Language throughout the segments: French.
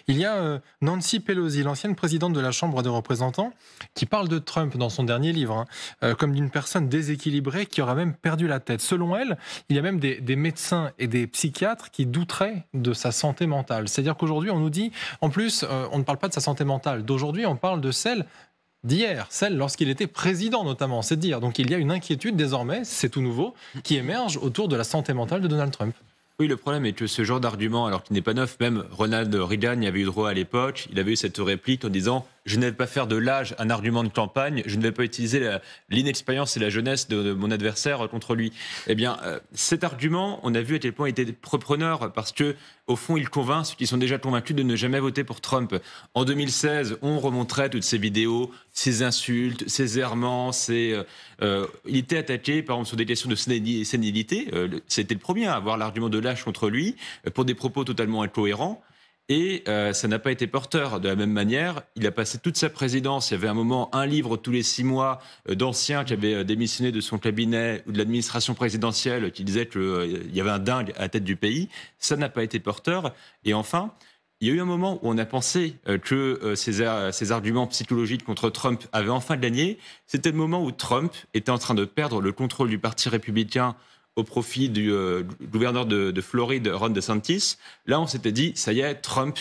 Il y a Nancy Pelosi, l'ancienne présidente de la Chambre des représentants, qui parle de Trump dans son dernier livre, comme d'une personne déséquilibrée qui aurait même perdu la tête. Selon elle, il y a même des médecins et des psychiatres qui douteraient de sa santé mentale. C'est-à-dire qu'aujourd'hui, on nous dit, en plus, on ne parle pas de sa santé mentale d'aujourd'hui, on parle de celle d'hier, celle lorsqu'il était président notamment, c'est dire. Donc il y a une inquiétude désormais, c'est tout nouveau, qui émerge autour de la santé mentale de Donald Trump. Oui, le problème est que ce genre d'argument, alors qu'il n'est pas neuf, même Ronald Reagan y avait eu droit à l'époque, il avait eu cette réplique en disant « Je ne vais pas faire de l'âge un argument de campagne, je ne vais pas utiliser l'inexpérience et la jeunesse de mon adversaire contre lui ». Eh bien, cet argument, on a vu à quel point il était preneur, parce que au fond, il convainc ceux qui sont déjà convaincus de ne jamais voter pour Trump. En 2016, on remonterait toutes ces vidéos, ces insultes, ces errements, il était attaqué, par exemple, sur des questions de sénilité. C'était le premier à avoir l'argument de l'âge contre lui, pour des propos totalement incohérents. Et ça n'a pas été porteur. De la même manière, il a passé toute sa présidence. Il y avait un moment, un livre tous les 6 mois d'anciens qui avaient démissionné de son cabinet ou de l'administration présidentielle qui disait qu'il y avait un dingue à la tête du pays. Ça n'a pas été porteur. Et enfin, il y a eu un moment où on a pensé que ces arguments psychologiques contre Trump avaient enfin gagné. C'était le moment où Trump était en train de perdre le contrôle du Parti républicain au profit du gouverneur de Floride, Ron DeSantis. Là, on s'était dit, ça y est, Trump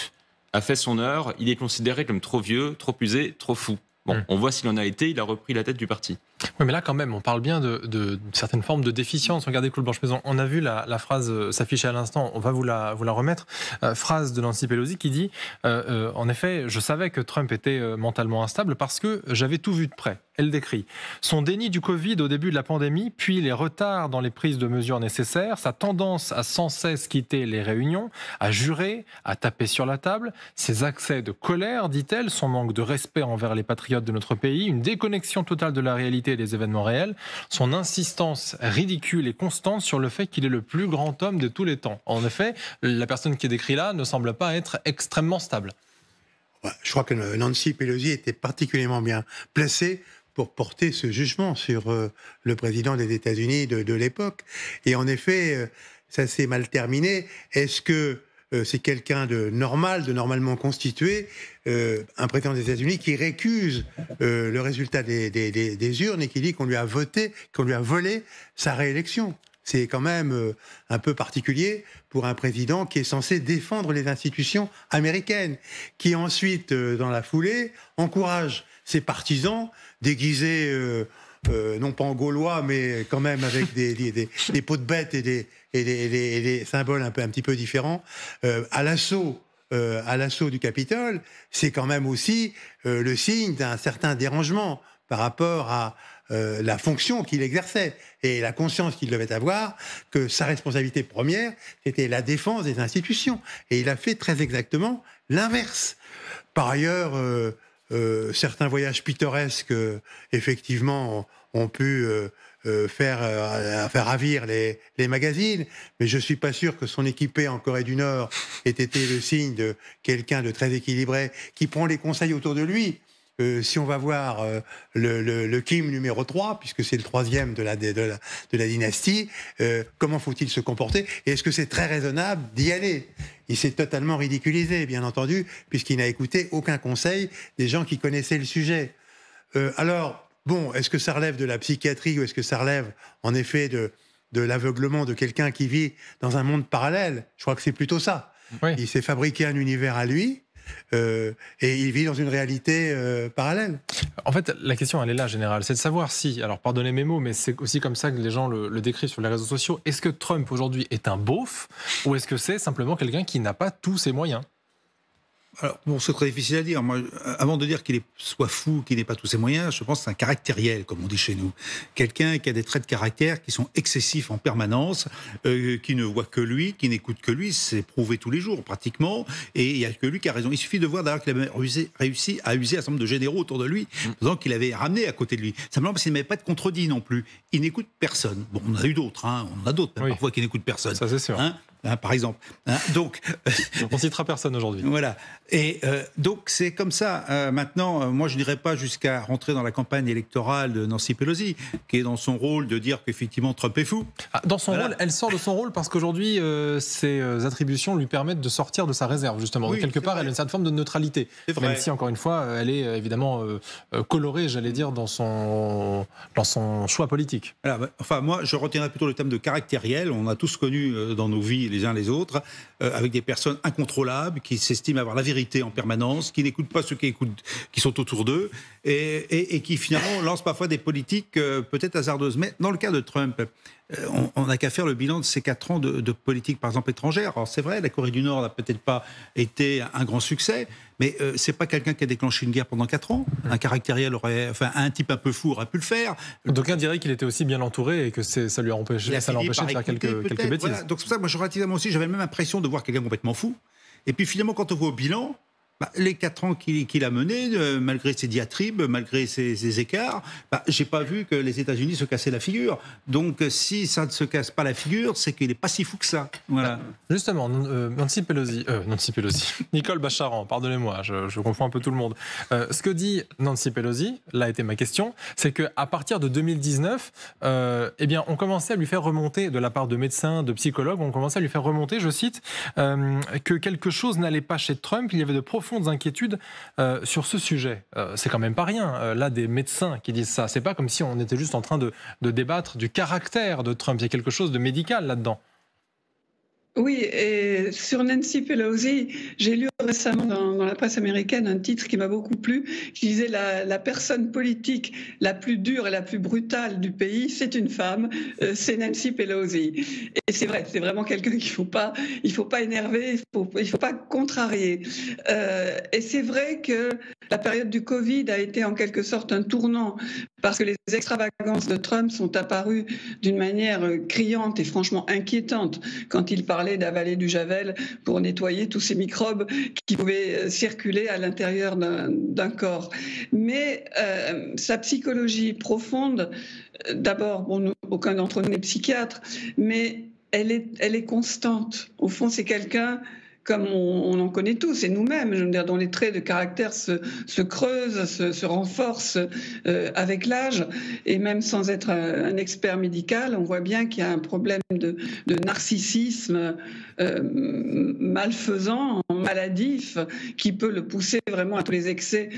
a fait son heure, il est considéré comme trop vieux, trop usé, trop fou. Bon, on voit s'il en a été, il a repris la tête du parti. Oui, mais là, quand même, on parle bien de certaines formes de déficience. Regardez, Claude Blanche-Maison, on a vu la phrase s'afficher à l'instant, on va vous la remettre. Phrase de Nancy Pelosi qui dit en effet, je savais que Trump était mentalement instable parce que j'avais tout vu de près. Elle décrit son déni du Covid au début de la pandémie, puis les retards dans les prises de mesures nécessaires, sa tendance à sans cesse quitter les réunions, à jurer, à taper sur la table, ses accès de colère, dit-elle, son manque de respect envers les patriotes de notre pays, une déconnexion totale de la réalité et des événements réels, son insistance ridicule et constante sur le fait qu'il est le plus grand homme de tous les temps. En effet, la personne qui est décrite là ne semble pas être extrêmement stable. Je crois que Nancy Pelosi était particulièrement bien placée pour porter ce jugement sur le président des États-Unis de l'époque. Et en effet, ça s'est mal terminé. Est-ce que c'est quelqu'un de normal, de normalement constitué, un président des États-Unis qui récuse le résultat des urnes et qui dit qu'on lui a voté, qu'on lui a volé sa réélection? C'est quand même un peu particulier pour un président qui est censé défendre les institutions américaines, qui ensuite, dans la foulée, encourage ses partisans déguisés, non pas en gaulois, mais quand même avec des peaux de bêtes et des symboles un petit peu différents, à l'assaut du Capitole. C'est quand même aussi le signe d'un certain dérangement par rapport à la fonction qu'il exerçait et la conscience qu'il devait avoir que sa responsabilité première, c'était la défense des institutions. Et il a fait très exactement l'inverse. Par ailleurs, certains voyages pittoresques, effectivement, ont pu faire ravir les magazines, mais je suis pas sûr que son équipée en Corée du Nord ait été le signe de quelqu'un de très équilibré qui prend les conseils autour de lui. Si on va voir le Kim numéro 3, puisque c'est le 3e de la dynastie, comment faut-il se comporter? Et est-ce que c'est très raisonnable d'y aller? Il s'est totalement ridiculisé, bien entendu, puisqu'il n'a écouté aucun conseil des gens qui connaissaient le sujet. Alors, bon, est-ce que ça relève de la psychiatrie ou est-ce que ça relève, en effet, de l'aveuglement de quelqu'un qui vit dans un monde parallèle? Je crois que c'est plutôt ça. Oui. Il s'est fabriqué un univers à lui, et il vit dans une réalité parallèle. En fait, la question, elle est là, générale. C'est de savoir si, alors pardonnez mes mots, mais c'est aussi comme ça que les gens le décrivent sur les réseaux sociaux. Est-ce que Trump, aujourd'hui, est un beauf ou est-ce que c'est simplement quelqu'un qui n'a pas tous ses moyens? Alors, bon, c'est très difficile à dire. Moi, avant de dire qu'il soit fou, qu'il n'ait pas tous ses moyens, je pense que c'est un caractériel, comme on dit chez nous. Quelqu'un qui a des traits de caractère qui sont excessifs en permanence, qui ne voit que lui, qui n'écoute que lui, c'est prouvé tous les jours, pratiquement, et il n'y a que lui qui a raison. Il suffit de voir d'ailleurs qu'il avait réussi à user un certain nombre de généraux autour de lui, faisant qu'il avait ramené à côté de lui. Simplement parce qu'il n'avait pas de contredit non plus. Il n'écoute personne. Bon, on en a eu d'autres, hein, on en a d'autres, même, oui, parfois qui n'écoutent personne. Ça, c'est sûr. Hein. par exemple. Donc, on citera personne aujourd'hui. Voilà. Et donc, c'est comme ça. Maintenant, moi, je n'irai pas jusqu'à rentrer dans la campagne électorale de Nancy Pelosi, qui est dans son rôle de dire qu'effectivement, Trump est fou. Dans son rôle, elle sort de son rôle parce qu'aujourd'hui, ses attributions lui permettent de sortir de sa réserve, justement. Oui, quelque part, elle a une certaine forme de neutralité. Même si, encore une fois, elle est évidemment colorée, j'allais dire, dans son choix politique. Alors, enfin, moi, je retiendrai plutôt le thème de caractériel. On a tous connu dans nos vies les uns les autres, avec des personnes incontrôlables, qui s'estiment avoir la vérité en permanence, qui n'écoutent pas ceux qui sont autour d'eux, et qui finalement lancent parfois des politiques peut-être hasardeuses. Mais dans le cas de Trump, on n'a qu'à faire le bilan de ces 4 ans de politique, par exemple, étrangère. Alors c'est vrai, la Corée du Nord n'a peut-être pas été un grand succès, mais c'est pas quelqu'un qui a déclenché une guerre pendant 4 ans. Un caractériel un type un peu fou aurait pu le faire. D'aucuns diraient qu'il était aussi bien entouré et que ça l'a empêché de faire quelques bêtises. Voilà. Donc c'est pour ça que moi, relativement aussi, j'avais même l'impression de voir quelqu'un complètement fou. Et puis finalement, quand on voit au bilan, les 4 ans qu'il a menés, malgré ses diatribes, malgré ses écarts, j'ai pas vu que les États-Unis se cassaient la figure. Donc, si ça ne se casse pas la figure, c'est qu'il n'est pas si fou que ça. Voilà. Justement, Nancy Pelosi, Nicole Bacharan, pardonnez-moi, je confonds un peu tout le monde. Ce que dit Nancy Pelosi, là était ma question, c'est qu'à partir de 2019, on commençait à lui faire remonter, de la part de médecins, de psychologues, on commençait à lui faire remonter, je cite, que quelque chose n'allait pas chez Trump, il y avait de profondes inquiétudes sur ce sujet. C'est quand même pas rien. Là, des médecins qui disent ça, c'est pas comme si on était juste en train de débattre du caractère de Trump. Il y a quelque chose de médical là-dedans. Oui, et sur Nancy Pelosi, j'ai lu récemment dans la presse américaine un titre qui m'a beaucoup plu, qui disait la personne politique la plus dure et la plus brutale du pays, c'est une femme, c'est Nancy Pelosi. Et c'est vrai, c'est vraiment quelqu'un qu'il il faut pas énerver, il faut pas contrarier. Et c'est vrai que la période du Covid a été en quelque sorte un tournant, parce que les extravagances de Trump sont apparues d'une manière criante et franchement inquiétante quand il parlait d'avaler du javel pour nettoyer tous ces microbes qui pouvaient circuler à l'intérieur d'un corps. Mais sa psychologie profonde, d'abord, aucun d'entre nous n'est psychiatre, mais elle est constante. Au fond, c'est quelqu'un comme on en connaît tous, et nous-mêmes, je veux dire, dont les traits de caractère se creusent, se renforcent avec l'âge, et même sans être un expert médical, on voit bien qu'il y a un problème de narcissisme malfaisant, maladif, qui peut le pousser vraiment à tous les excès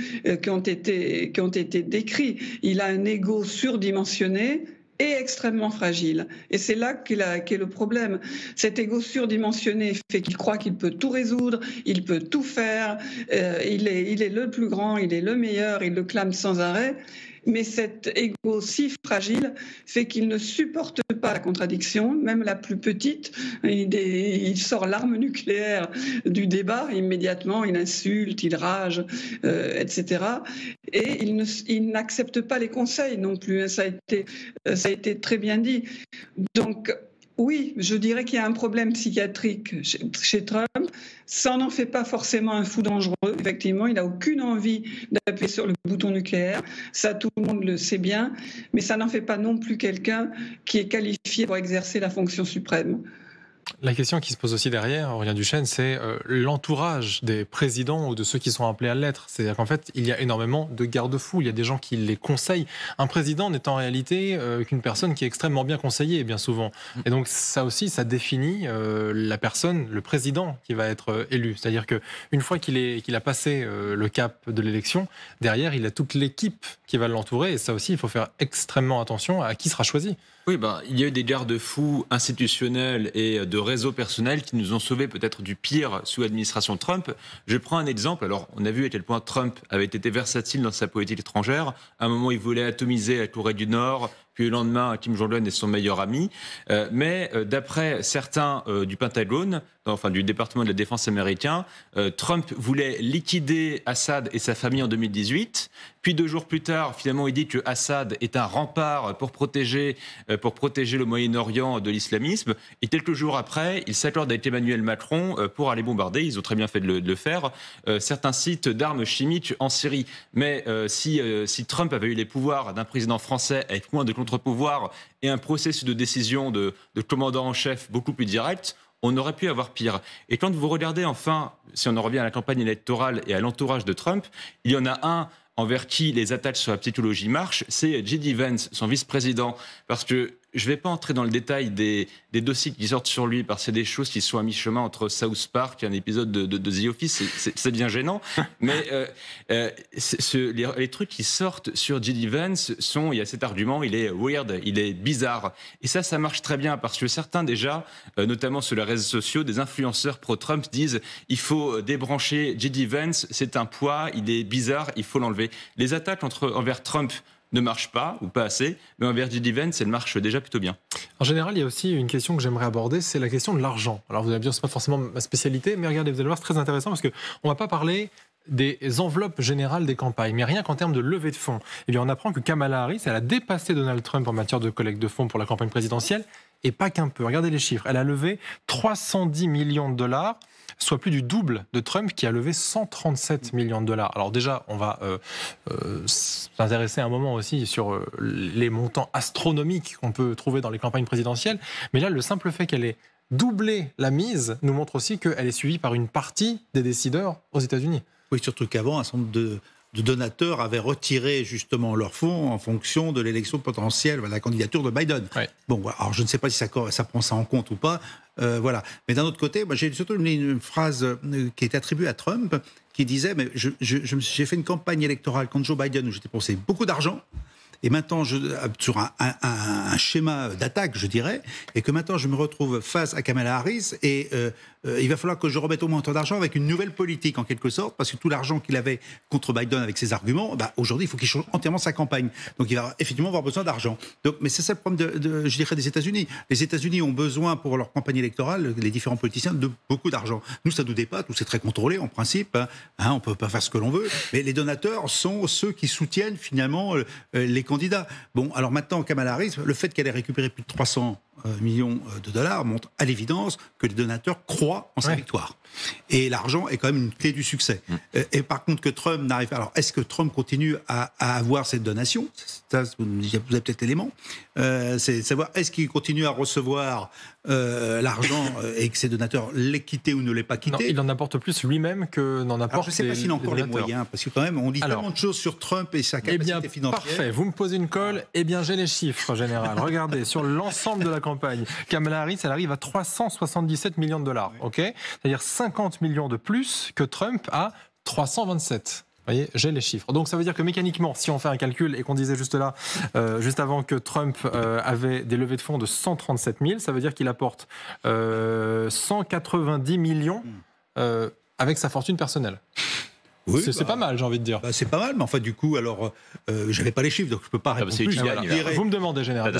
qui ont été décrits. Il a un ego surdimensionné et extrêmement fragile. Et c'est là qu'est le problème. Cet égo surdimensionné fait qu'il croit qu'il peut tout résoudre, il peut tout faire, il est le plus grand, il est le meilleur, il le clame sans arrêt. Mais cet ego si fragile fait qu'il ne supporte pas la contradiction, même la plus petite. Il sort l'arme nucléaire du débat immédiatement, il insulte, il rage, etc. Et il n'accepte pas les conseils non plus. Ça a été très bien dit. Donc, oui, je dirais qu'il y a un problème psychiatrique chez Trump. Ça n'en fait pas forcément un fou dangereux. Effectivement, il n'a aucune envie d'appuyer sur le bouton nucléaire. Ça, tout le monde le sait bien. Mais ça n'en fait pas non plus quelqu'un qui est qualifié pour exercer la fonction suprême. La question qui se pose aussi derrière, Aurélien Duchesne, c'est l'entourage des présidents ou de ceux qui sont appelés à l'être. C'est-à-dire qu'en fait, il y a énormément de garde-fous, il y a des gens qui les conseillent. Un président n'est en réalité qu'une personne qui est extrêmement bien conseillée, bien souvent. Et donc ça aussi, ça définit la personne, le président qui va être élu. C'est-à-dire qu'une fois qu'il a passé le cap de l'élection, derrière, il a toute l'équipe qui va l'entourer. Et ça aussi, il faut faire extrêmement attention à qui sera choisi. Oui, il y a eu des garde-fous institutionnels et de réseaux personnels qui nous ont sauvés peut-être du pire sous l'administration Trump. Je prends un exemple. Alors, on a vu à quel point Trump avait été versatile dans sa politique étrangère. À un moment, il voulait atomiser la Corée du Nord. Puis le lendemain, Kim Jong-un est son meilleur ami. Mais d'après certains du Pentagone, enfin du département de la défense américain, Trump voulait liquider Assad et sa famille en 2018. Puis 2 jours plus tard, finalement, il dit que Assad est un rempart pour protéger le Moyen-Orient de l'islamisme. Et quelques jours après, il s'accorde avec Emmanuel Macron pour aller bombarder. Ils ont très bien fait de le faire. Certains sites d'armes chimiques en Syrie. Mais si Trump avait eu les pouvoirs d'un président français avec moins de contre-pouvoir et un processus de décision de commandant en chef beaucoup plus direct, on aurait pu avoir pire. Et quand vous regardez enfin, si on en revient à la campagne électorale et à l'entourage de Trump, il y en a un envers qui les attaques sur la psychologie marchent, c'est J.D. Vance, son vice-président. Parce que je ne vais pas entrer dans le détail des dossiers qui sortent sur lui, parce que c'est des choses qui sont à mi-chemin entre South Park et un épisode de The Office. C'est bien gênant. Mais les trucs qui sortent sur J.D. Vance sont, il y a cet argument, il est weird, il est bizarre. Et ça marche très bien, parce que certains déjà, notamment sur les réseaux sociaux, des influenceurs pro-Trump disent il faut débrancher J.D. Vance, c'est un poids, il est bizarre, il faut l'enlever. Les attaques envers Trump ne marche pas, ou pas assez, mais envers J.D. Vance, elle marche déjà plutôt bien. En général, il y a aussi une question que j'aimerais aborder, c'est la question de l'argent. Alors vous allez me dire, ce n'est pas forcément ma spécialité, mais regardez, vous allez voir, c'est très intéressant, parce qu'on ne va pas parler des enveloppes générales des campagnes, mais rien qu'en termes de levée de fonds. Eh bien, on apprend que Kamala Harris, elle a dépassé Donald Trump en matière de collecte de fonds pour la campagne présidentielle, et pas qu'un peu. Regardez les chiffres. Elle a levé 310 millions de dollars, soit plus du double de Trump qui a levé 137 millions de dollars. Alors déjà, on va s'intéresser un moment aussi sur les montants astronomiques qu'on peut trouver dans les campagnes présidentielles. Mais là, le simple fait qu'elle ait doublé la mise nous montre aussi qu'elle est suivie par une partie des décideurs aux États-Unis. Oui, surtout qu'avant, un certain nombre de donateurs avaient retiré justement leurs fonds en fonction de l'élection potentielle, de la candidature de Biden. Ouais. Bon, alors je ne sais pas si ça prend ça en compte ou pas. Voilà. Mais d'un autre côté, moi, j'ai surtout une phrase qui est attribuée à Trump qui disait mais j'ai fait une campagne électorale contre Joe Biden où j'ai dépensé beaucoup d'argent. Et maintenant, sur un schéma d'attaque, je dirais, et que maintenant je me retrouve face à Kamala Harris, et il va falloir que je remette au moins autant d'argent avec une nouvelle politique, en quelque sorte, parce que tout l'argent qu'il avait contre Biden avec ses arguments, aujourd'hui, il faut qu'il change entièrement sa campagne. Donc il va effectivement avoir besoin d'argent. Mais c'est ça le problème, je dirais, des États-Unis. Les États-Unis ont besoin, pour leur campagne électorale, les différents politiciens, de beaucoup d'argent. Nous, ça nous dépasse, nous, c'est très contrôlé, en principe. On ne peut pas faire ce que l'on veut, mais les donateurs sont ceux qui soutiennent, finalement, les candidats. Bon, alors maintenant, Kamala Harris, le fait qu'elle ait récupéré plus de 300 millions de dollars montre à l'évidence que les donateurs croient en sa victoire. Et l'argent est quand même une clé du succès. Et par contre, que Trump n'arrive pas... Alors, est-ce que Trump continue à avoir cette donation ? Ça, vous avez peut-être l'élément. C'est de savoir, est-ce qu'il continue à recevoir l'argent et que ses donateurs l'aient quitté ou ne l'aient pas quitté ? Non, il en apporte plus lui-même que n'en apporte. Alors, je ne sais pas s'il a encore les moyens, parce que quand même, on dit tellement de choses sur Trump et sa capacité financière. Parfait, vous me posez une colle, eh bien j'ai les chiffres, général. Regardez, sur l'ensemble de la campagne, Kamala Harris, elle arrive à 377 millions de dollars, ok ? C'est-à-dire 50 millions de plus que Trump à 327. Vous voyez, j'ai les chiffres. Donc ça veut dire que mécaniquement, si on fait un calcul et qu'on disait juste là, juste avant que Trump avait des levées de fonds de 137 000, ça veut dire qu'il apporte 190 millions avec sa fortune personnelle. Oui, c'est pas mal, j'ai envie de dire. C'est pas mal, mais enfin, du coup, alors, j'avais pas les chiffres, donc je peux pas répondre plus. Vous me demandez, général.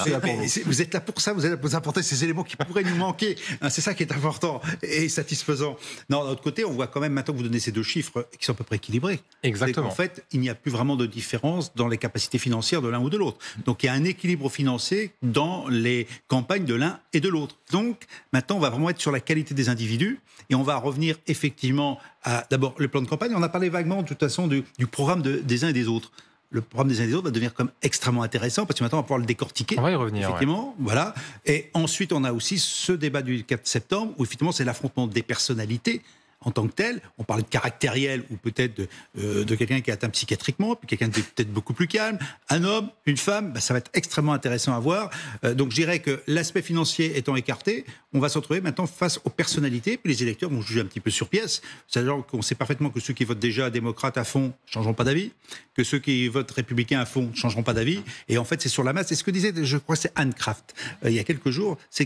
Vous êtes là pour ça, vous êtes là pour apporter ces éléments qui pourraient nous manquer. C'est ça qui est important et satisfaisant. Non, d'un autre côté, on voit quand même maintenant que vous donnez ces deux chiffres qui sont à peu près équilibrés. Exactement. En fait, il n'y a plus vraiment de différence dans les capacités financières de l'un ou de l'autre. Donc, il y a un équilibre financier dans les campagnes de l'un et de l'autre. Donc, maintenant, on va vraiment être sur la qualité des individus et on va revenir effectivement à, d'abord, le plan de campagne. On a parlé vaguement, de toute façon, du programme des uns et des autres. Le programme des uns et des autres va devenir comme extrêmement intéressant parce que maintenant, on va pouvoir le décortiquer. On va y revenir. Effectivement, voilà. Et ensuite, on a aussi ce débat du 4 septembre où, effectivement, c'est l'affrontement des personnalités en tant que tel. On parle de caractériel ou peut-être de quelqu'un qui est atteint psychiatriquement, puis quelqu'un qui est peut-être beaucoup plus calme. Un homme, une femme, ça va être extrêmement intéressant à voir. Donc je dirais que l'aspect financier étant écarté, on va se retrouver maintenant face aux personnalités, puis les électeurs vont juger un petit peu sur pièce. C'est-à-dire qu'on sait parfaitement que ceux qui votent déjà démocrate à fond ne changeront pas d'avis, que ceux qui votent républicain à fond ne changeront pas d'avis. Et en fait, c'est sur la masse. C'est ce que disait, je crois, c'est Anne Kraft, il y a quelques jours. C'est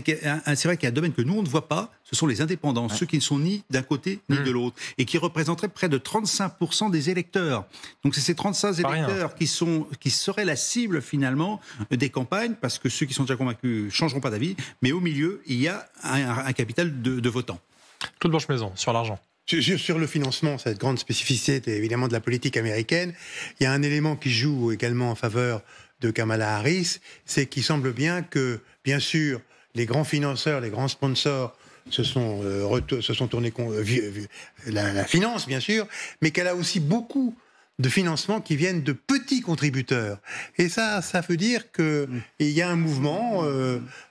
vrai qu'il y a un domaine que nous, on ne voit pas, ce sont les indépendants, ceux qui ne sont ni d'un côté ni de l'autre, et qui représenteraient près de 35% des électeurs. Donc c'est ces 35 électeurs qui seraient la cible finalement des campagnes, parce que ceux qui sont déjà convaincus ne changeront pas d'avis, mais au milieu, il y a un capital de votants. Claude Blanche-Maison, sur l'argent. Sur le financement, cette grande spécificité évidemment de la politique américaine, il y a un élément qui joue également en faveur de Kamala Harris, c'est qu'il semble bien que, bien sûr, les grands financeurs, les grands sponsors se sont tournés la finance, bien sûr, mais qu'elle a aussi beaucoup de financement qui viennent de petits contributeurs. Et ça veut dire qu'il y a un mouvement,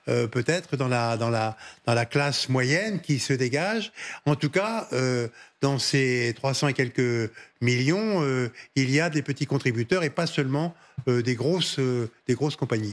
peut-être dans la classe moyenne qui se dégage. En tout cas, dans ces 300 et quelques millions, il y a des petits contributeurs et pas seulement des grosses compagnies.